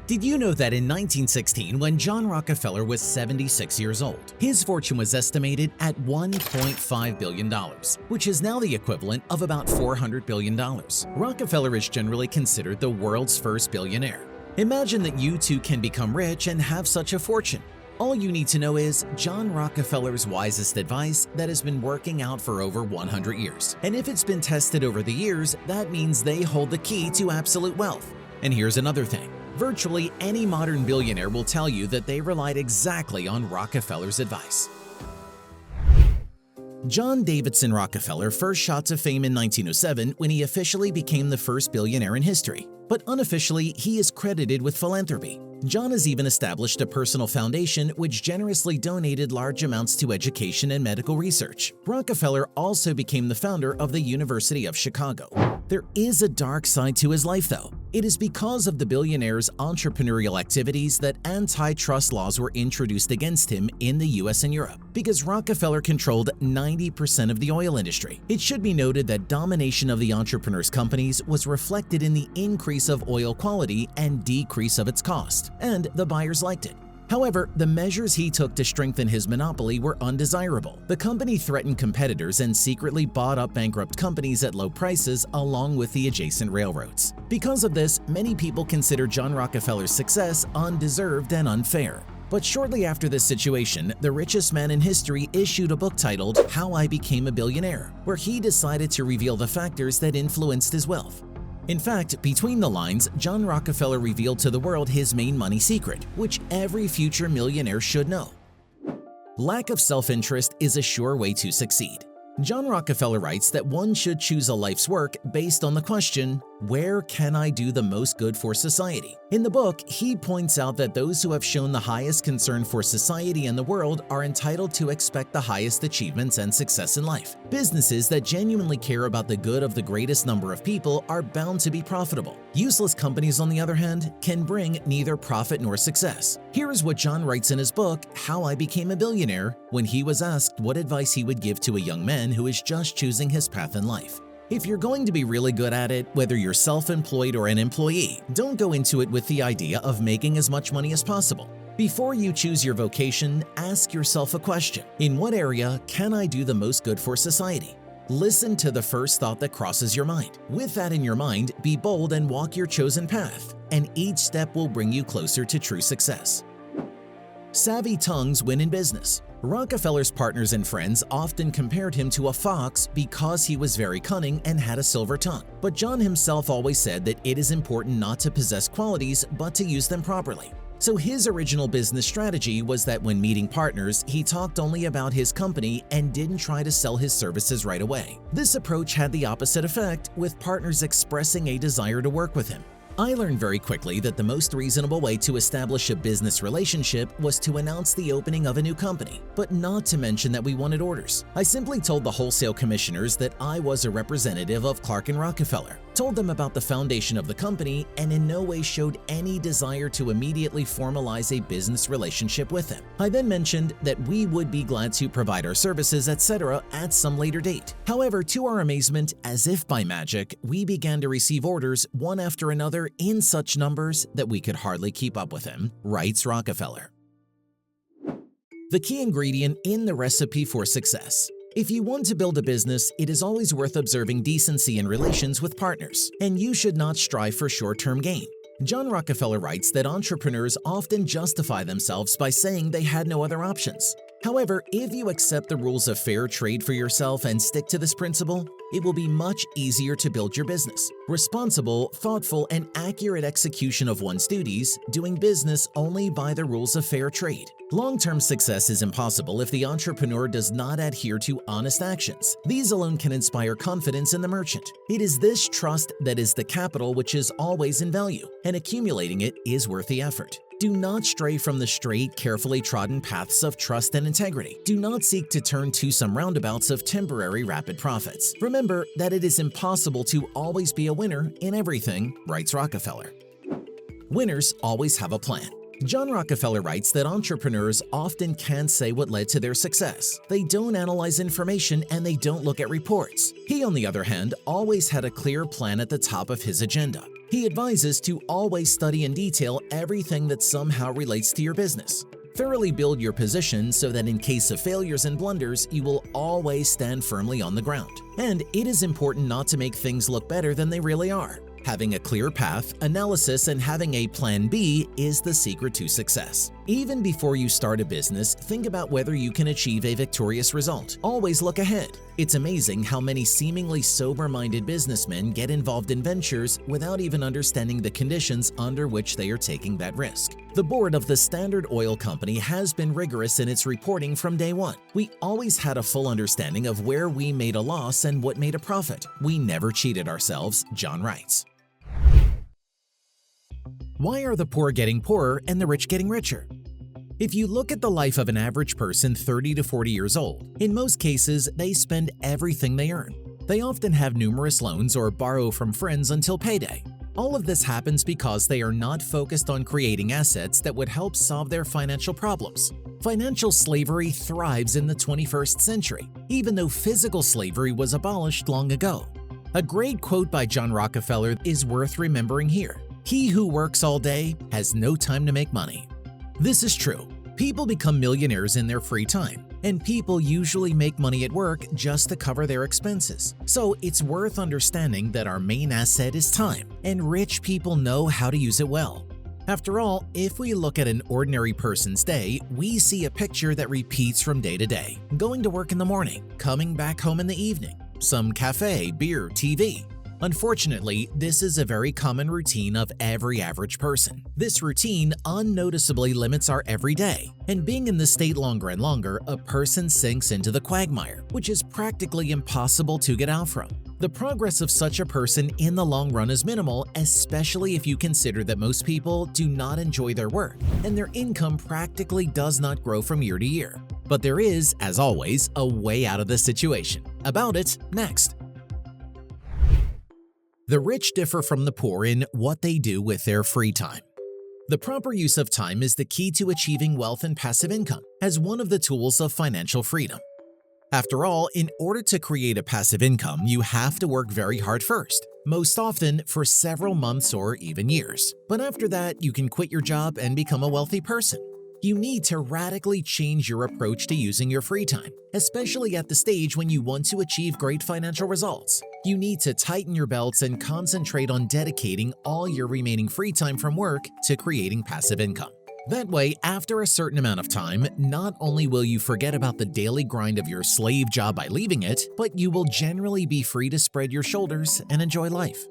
Did you know that in 1916, when John Rockefeller was 76 years old, his fortune was estimated at $1.5 billion, which is now the equivalent of about $400 billion. Rockefeller is generally considered the world's first billionaire. Imagine that you too can become rich and have such a fortune. All you need to know is John Rockefeller's wisest advice that has been working out for over 100 years. And if it's been tested over the years, that means they hold the key to absolute wealth. And here's another thing. Virtually any modern billionaire will tell you that they relied exactly on Rockefeller's advice. John Davidson Rockefeller first shot to fame in 1907 when he officially became the first billionaire in history. But unofficially, he is credited with philanthropy. John has even established a personal foundation which generously donated large amounts to education and medical research. Rockefeller also became the founder of the University of Chicago. There is a dark side to his life, though. It is because of the billionaire's entrepreneurial activities that antitrust laws were introduced against him in the US and Europe, because Rockefeller controlled 90% of the oil industry. It should be noted that domination of the entrepreneur's companies was reflected in the increase of oil quality and decrease of its cost, and the buyers liked it. However, the measures he took to strengthen his monopoly were undesirable. The company threatened competitors and secretly bought up bankrupt companies at low prices along with the adjacent railroads. Because of this, many people consider John Rockefeller's success undeserved and unfair. But shortly after this situation, the richest man in history issued a book titled How I Became a Billionaire, where he decided to reveal the factors that influenced his wealth. In fact, between the lines, John Rockefeller revealed to the world his main money secret, which every future millionaire should know. Lack of self-interest is a sure way to succeed. John Rockefeller writes that one should choose a life's work based on the question, where can I do the most good for society? In the book, he points out that those who have shown the highest concern for society and the world are entitled to expect the highest achievements and success in life. Businesses that genuinely care about the good of the greatest number of people are bound to be profitable. Useless companies, on the other hand, can bring neither profit nor success. Here is what John writes in his book, How I Became a Billionaire, when he was asked what advice he would give to a young man who is just choosing his path in life. If you're going to be really good at it, whether you're self-employed or an employee, don't go into it with the idea of making as much money as possible. Before you choose your vocation, ask yourself a question. In what area can I do the most good for society? Listen to the first thought that crosses your mind. With that in your mind, be bold and walk your chosen path, and each step will bring you closer to true success. Savvy tongues win in business. Rockefeller's partners and friends often compared him to a fox because he was very cunning and had a silver tongue. But John himself always said that it is important not to possess qualities, but to use them properly. So his original business strategy was that when meeting partners, he talked only about his company and didn't try to sell his services right away. This approach had the opposite effect, with partners expressing a desire to work with him. I learned very quickly that the most reasonable way to establish a business relationship was to announce the opening of a new company, but not to mention that we wanted orders. I simply told the wholesale commissioners that I was a representative of Clark & Rockefeller, told them about the foundation of the company, and in no way showed any desire to immediately formalize a business relationship with them. I then mentioned that we would be glad to provide our services, etc. at some later date. However, to our amazement, as if by magic, we began to receive orders one after another in such numbers that we could hardly keep up with him, writes Rockefeller. The key ingredient in the recipe for success. If you want to build a business, it is always worth observing decency in relations with partners, and you should not strive for short-term gain. John Rockefeller writes that entrepreneurs often justify themselves by saying they had no other options. However, if you accept the rules of fair trade for yourself and stick to this principle, it will be much easier to build your business. Responsible, thoughtful, and accurate execution of one's duties, doing business only by the rules of fair trade. Long-term success is impossible if the entrepreneur does not adhere to honest actions. These alone can inspire confidence in the merchant. It is this trust that is the capital which is always in value, and accumulating it is worth the effort. Do not stray from the straight, carefully trodden paths of trust and integrity. Do not seek to turn to some roundabouts of temporary rapid profits. Remember that it is impossible to always be a winner in everything, writes Rockefeller. Winners always have a plan. John Rockefeller writes that entrepreneurs often can't say what led to their success. They don't analyze information and they don't look at reports. He, on the other hand, always had a clear plan at the top of his agenda. He advises to always study in detail everything that somehow relates to your business. Thoroughly build your position so that in case of failures and blunders, you will always stand firmly on the ground. And it is important not to make things look better than they really are. Having a clear path, analysis, and having a plan B is the secret to success. Even before you start a business, think about whether you can achieve a victorious result. Always look ahead. It's amazing how many seemingly sober-minded businessmen get involved in ventures without even understanding the conditions under which they are taking that risk. The board of the Standard Oil Company has been rigorous in its reporting from day one. We always had a full understanding of where we made a loss and what made a profit. We never cheated ourselves, John writes. Why are the poor getting poorer and the rich getting richer? If you look at the life of an average person 30 to 40 years old, in most cases, they spend everything they earn. They often have numerous loans or borrow from friends until payday. All of this happens because they are not focused on creating assets that would help solve their financial problems. Financial slavery thrives in the 21st century, even though physical slavery was abolished long ago. A great quote by John Rockefeller is worth remembering here. He who works all day has no time to make money. This is true. People become millionaires in their free time, and people usually make money at work just to cover their expenses. So it's worth understanding that our main asset is time, and rich people know how to use it well. After all, if we look at an ordinary person's day, we see a picture that repeats from day to day. Going to work in the morning, coming back home in the evening, some cafe, beer, TV. Unfortunately, this is a very common routine of every average person. This routine unnoticeably limits our everyday, and being in this state longer and longer, a person sinks into the quagmire, which is practically impossible to get out from. The progress of such a person in the long run is minimal, especially if you consider that most people do not enjoy their work, and their income practically does not grow from year to year. But there is, as always, a way out of this situation. About it, next. The rich differ from the poor in what they do with their free time. The proper use of time is the key to achieving wealth and passive income as one of the tools of financial freedom. After all, in order to create a passive income, you have to work very hard first, most often for several months or even years. But after that, you can quit your job and become a wealthy person. You need to radically change your approach to using your free time, especially at the stage when you want to achieve great financial results. You need to tighten your belts and concentrate on dedicating all your remaining free time from work to creating passive income. That way, after a certain amount of time, not only will you forget about the daily grind of your slave job by leaving it, but you will generally be free to spread your shoulders and enjoy life.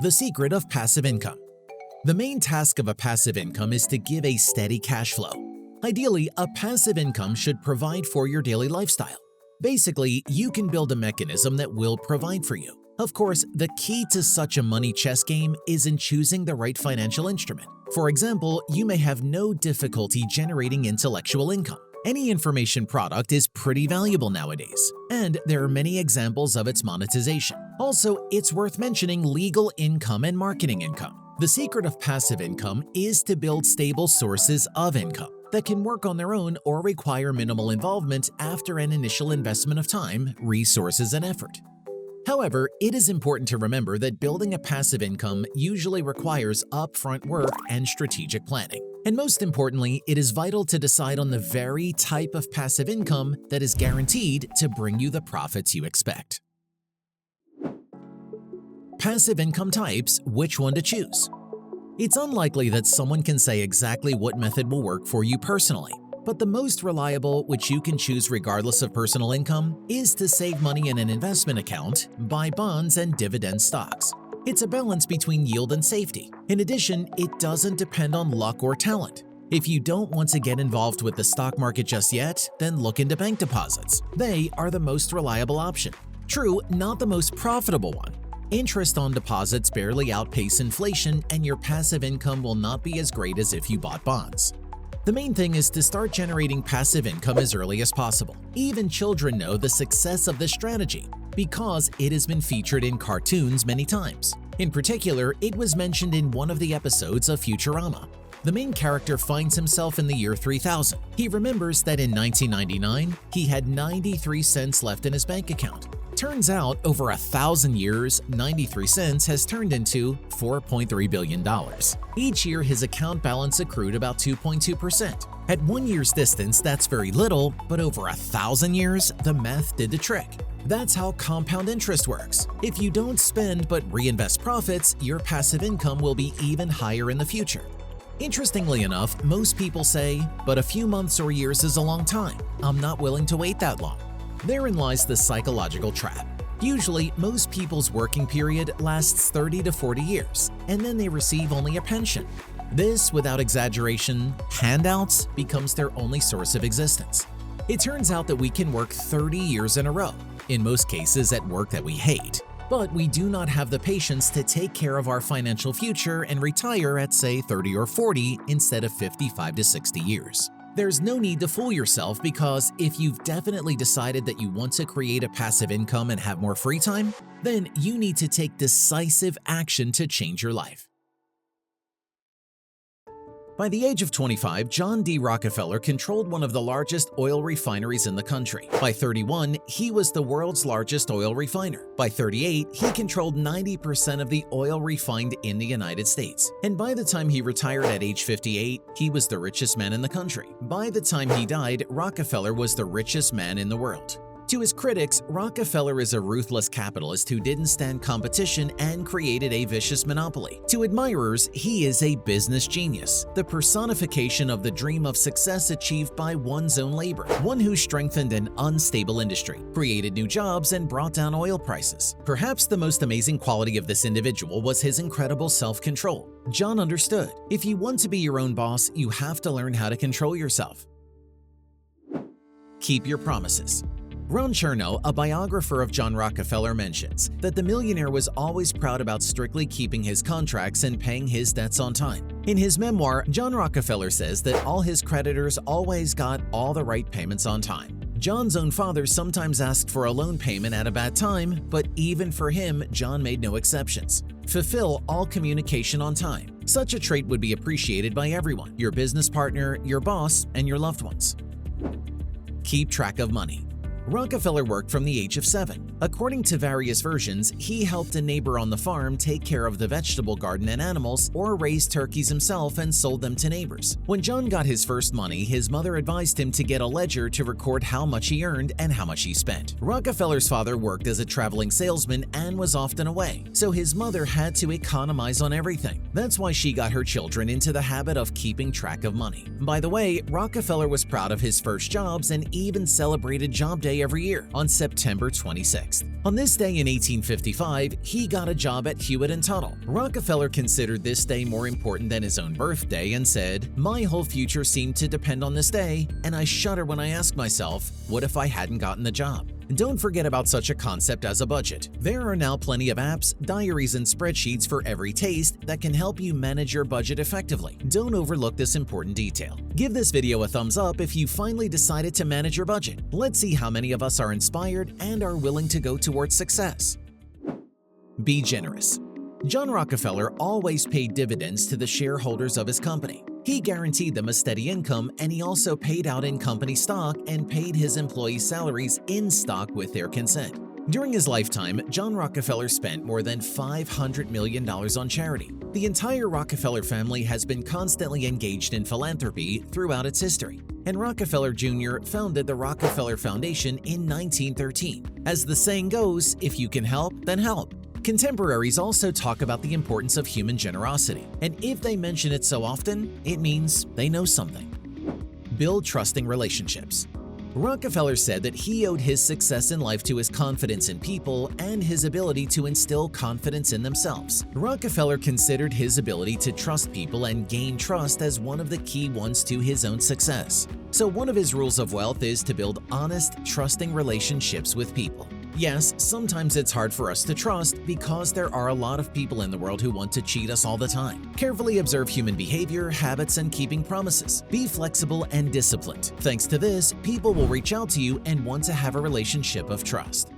The secret of passive income. The main task of a passive income is to give a steady cash flow. Ideally, a passive income should provide for your daily lifestyle. Basically, you can build a mechanism that will provide for you. Of course, the key to such a money chess game is in choosing the right financial instrument. For example, you may have no difficulty generating intellectual income. Any information product is pretty valuable nowadays, and there are many examples of its monetization. Also, it's worth mentioning legal income and marketing income. The secret of passive income is to build stable sources of income that can work on their own or require minimal involvement after an initial investment of time, resources, and effort. However, it is important to remember that building a passive income usually requires upfront work and strategic planning. And most importantly, it is vital to decide on the very type of passive income that is guaranteed to bring you the profits you expect. Passive income types, which one to choose? It's unlikely that someone can say exactly what method will work for you personally, but the most reliable, which you can choose regardless of personal income, is to save money in an investment account, buy bonds, and dividend stocks. It's a balance between yield and safety. In addition, it doesn't depend on luck or talent. If you don't want to get involved with the stock market just yet, then look into bank deposits. They are the most reliable option. True, not the most profitable one. Interest on deposits barely outpace inflation, and your passive income will not be as great as if you bought bonds. The main thing is to start generating passive income as early as possible. Even children know the success of this strategy because it has been featured in cartoons many times. In particular, it was mentioned in one of the episodes of Futurama. The main character finds himself in the year 3000. He remembers that in 1999, he had 93 cents left in his bank account. Turns out, over 1,000 years, 93 cents has turned into $4.3 billion. Each year, his account balance accrued about 2.2%. At 1 year's distance, that's very little, but over 1,000 years, the math did the trick. That's how compound interest works. If you don't spend but reinvest profits, your passive income will be even higher in the future. Interestingly enough, most people say, but a few months or years is a long time. I'm not willing to wait that long. Therein lies the psychological trap. Usually, most people's working period lasts 30 to 40 years, and then they receive only a pension. This, without exaggeration, handouts becomes their only source of existence. It turns out that we can work 30 years in a row, in most cases at work that we hate, but we do not have the patience to take care of our financial future and retire at, say, 30 or 40 instead of 55 to 60 years. There's no need to fool yourself, because if you've definitely decided that you want to create a passive income and have more free time, then you need to take decisive action to change your life. By the age of 25, John D. Rockefeller controlled one of the largest oil refineries in the country. By 31, he was the world's largest oil refiner. By 38, he controlled 90% of the oil refined in the United States. And by the time he retired at age 58, he was the richest man in the country. By the time he died, Rockefeller was the richest man in the world. To his critics, Rockefeller is a ruthless capitalist who didn't stand competition and created a vicious monopoly. To admirers, he is a business genius, the personification of the dream of success achieved by one's own labor, one who strengthened an unstable industry, created new jobs, and brought down oil prices. Perhaps the most amazing quality of this individual was his incredible self-control. John understood, if you want to be your own boss, you have to learn how to control yourself. Keep your promises. Ron Chernow, a biographer of John Rockefeller, mentions that the millionaire was always proud about strictly keeping his contracts and paying his debts on time. In his memoir, John Rockefeller says that all his creditors always got all the right payments on time. John's own father sometimes asked for a loan payment at a bad time, but even for him, John made no exceptions. Fulfill all communication on time. Such a trait would be appreciated by everyone: your business partner, your boss, and your loved ones. Keep track of money. Rockefeller worked from the age of 7. According to various versions, he helped a neighbor on the farm take care of the vegetable garden and animals, or raised turkeys himself and sold them to neighbors. When John got his first money, his mother advised him to get a ledger to record how much he earned and how much he spent. Rockefeller's father worked as a traveling salesman and was often away, so his mother had to economize on everything. That's why she got her children into the habit of keeping track of money. By the way, Rockefeller was proud of his first jobs and even celebrated Job Day every year on September 26th. On this day in 1855, he got a job at Hewitt & Tuttle. Rockefeller considered this day more important than his own birthday and said, "My whole future seemed to depend on this day, and I shudder when I ask myself, what if I hadn't gotten the job?" Don't forget about such a concept as a budget. There are now plenty of apps, diaries, and spreadsheets for every taste that can help you manage your budget effectively. Don't overlook this important detail. Give this video a thumbs up if you finally decided to manage your budget. Let's see how many of us are inspired and are willing to go towards success. Be generous. John Rockefeller always paid dividends to the shareholders of his company. He guaranteed them a steady income, and he also paid out in company stock and paid his employees' salaries in stock with their consent. During his lifetime, John Rockefeller spent more than $500 million on charity. The entire Rockefeller family has been constantly engaged in philanthropy throughout its history, and Rockefeller Jr. founded the Rockefeller Foundation in 1913. As the saying goes, if you can help, then help. Contemporaries also talk about the importance of human generosity, and if they mention it so often, it means they know something. Build trusting relationships. Rockefeller said that he owed his success in life to his confidence in people and his ability to instill confidence in themselves. Rockefeller considered his ability to trust people and gain trust as one of the key ones to his own success. So one of his rules of wealth is to build honest, trusting relationships with people. Yes, sometimes it's hard for us to trust because there are a lot of people in the world who want to cheat us all the time. Carefully observe human behavior, habits, and keeping promises. Be flexible and disciplined. Thanks to this, people will reach out to you and want to have a relationship of trust.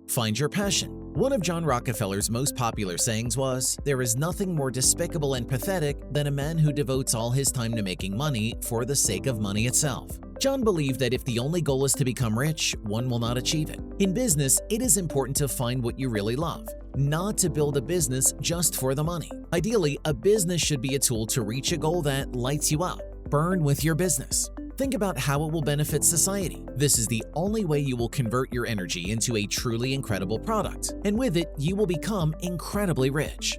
Find your passion. One of John Rockefeller's most popular sayings was, "There is nothing more despicable and pathetic than a man who devotes all his time to making money for the sake of money itself." John believed that if the only goal is to become rich, one will not achieve it. In business, it is important to find what you really love, not to build a business just for the money. Ideally, a business should be a tool to reach a goal that lights you up. Burn with your business. Think about how it will benefit society. This is the only way you will convert your energy into a truly incredible product, and with it, you will become incredibly rich.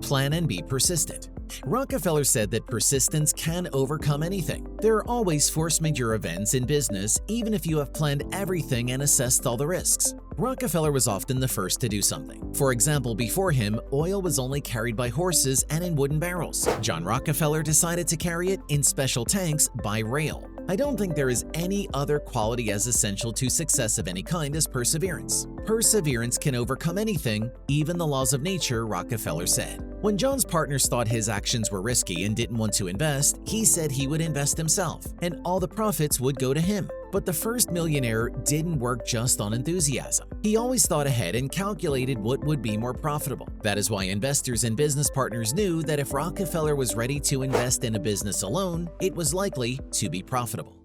Plan and be persistent. Rockefeller said that persistence can overcome anything. There are always force majeure events in business, even if you have planned everything and assessed all the risks. Rockefeller was often the first to do something. For example, before him, oil was only carried by horses and in wooden barrels. John Rockefeller decided to carry it in special tanks by rail. I don't think there is any other quality as essential to success of any kind as perseverance. Perseverance can overcome anything, even the laws of nature, Rockefeller said. When John's partners thought his actions were risky and didn't want to invest, he said he would invest himself, and all the profits would go to him. But the first millionaire didn't work just on enthusiasm. He always thought ahead and calculated what would be more profitable. That is why investors and business partners knew that if Rockefeller was ready to invest in a business alone, it was likely to be profitable.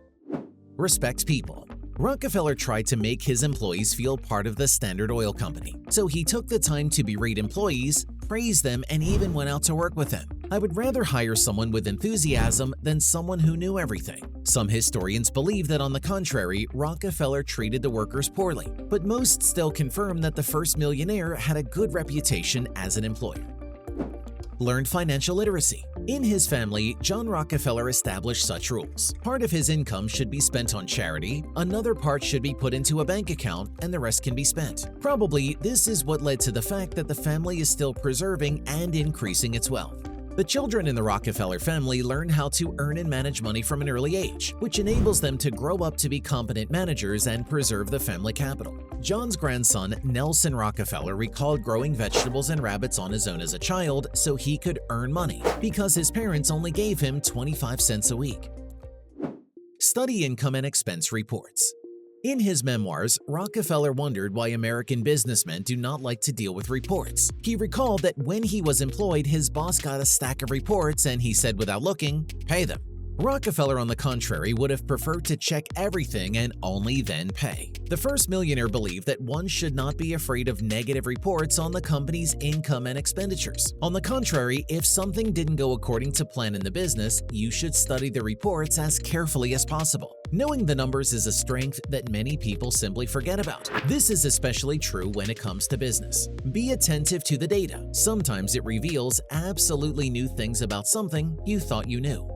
Respect people. Rockefeller tried to make his employees feel part of the Standard Oil Company, so he took the time to berate employees, praise them, and even went out to work with them. I would rather hire someone with enthusiasm than someone who knew everything. Some historians believe that, on the contrary, Rockefeller treated the workers poorly, but most still confirm that the first millionaire had a good reputation as an employer. Learned financial literacy. In his family, John Rockefeller established such rules. Part of his income should be spent on charity, another part should be put into a bank account, and the rest can be spent. Probably, this is what led to the fact that the family is still preserving and increasing its wealth. The children in the Rockefeller family learn how to earn and manage money from an early age, which enables them to grow up to be competent managers and preserve the family capital. John's grandson, Nelson Rockefeller, recalled growing vegetables and rabbits on his own as a child so he could earn money, because his parents only gave him 25 cents a week. Study income and expense reports. In his memoirs, Rockefeller wondered why American businessmen do not like to deal with reports. He recalled that when he was employed, his boss got a stack of reports and he said without looking, "Pay them." Rockefeller, on the contrary, would have preferred to check everything and only then pay. The first millionaire believed that one should not be afraid of negative reports on the company's income and expenditures. On the contrary, if something didn't go according to plan in the business, you should study the reports as carefully as possible. Knowing the numbers is a strength that many people simply forget about. This is especially true when it comes to business. Be attentive to the data. Sometimes it reveals absolutely new things about something you thought you knew.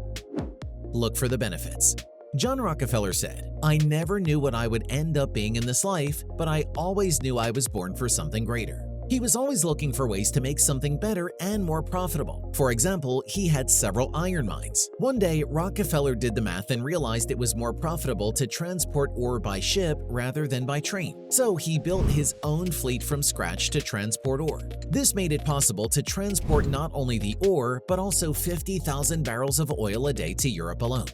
Look for the benefits. John Rockefeller said, "I never knew what I would end up being in this life, but I always knew I was born for something greater." He was always looking for ways to make something better and more profitable. For example, he had several iron mines. One day, Rockefeller did the math and realized it was more profitable to transport ore by ship rather than by train. So he built his own fleet from scratch to transport ore. This made it possible to transport not only the ore, but also 50,000 barrels of oil a day to Europe alone.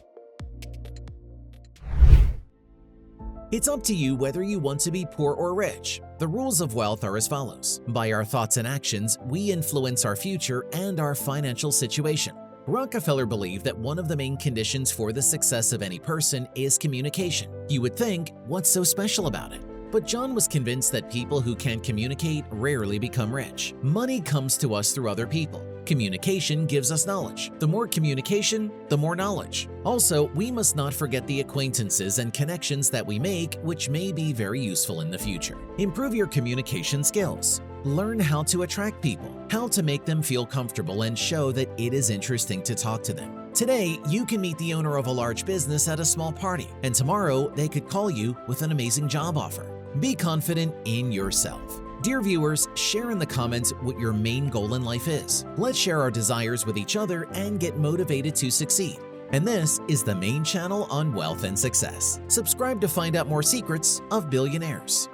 It's up to you whether you want to be poor or rich. The rules of wealth are as follows. By our thoughts and actions, we influence our future and our financial situation. Rockefeller believed that one of the main conditions for the success of any person is communication. You would think, what's so special about it? But John was convinced that people who can't communicate rarely become rich. Money comes to us through other people. Communication gives us knowledge. The more communication, the more knowledge. Also, we must not forget the acquaintances and connections that we make, which may be very useful in the future. Improve your communication skills. Learn how to attract people, how to make them feel comfortable and show that it is interesting to talk to them. Today, you can meet the owner of a large business at a small party, and tomorrow they could call you with an amazing job offer. Be confident in yourself. Dear viewers, share in the comments what your main goal in life is. Let's share our desires with each other and get motivated to succeed. And this is the main channel on wealth and success. Subscribe to find out more secrets of billionaires.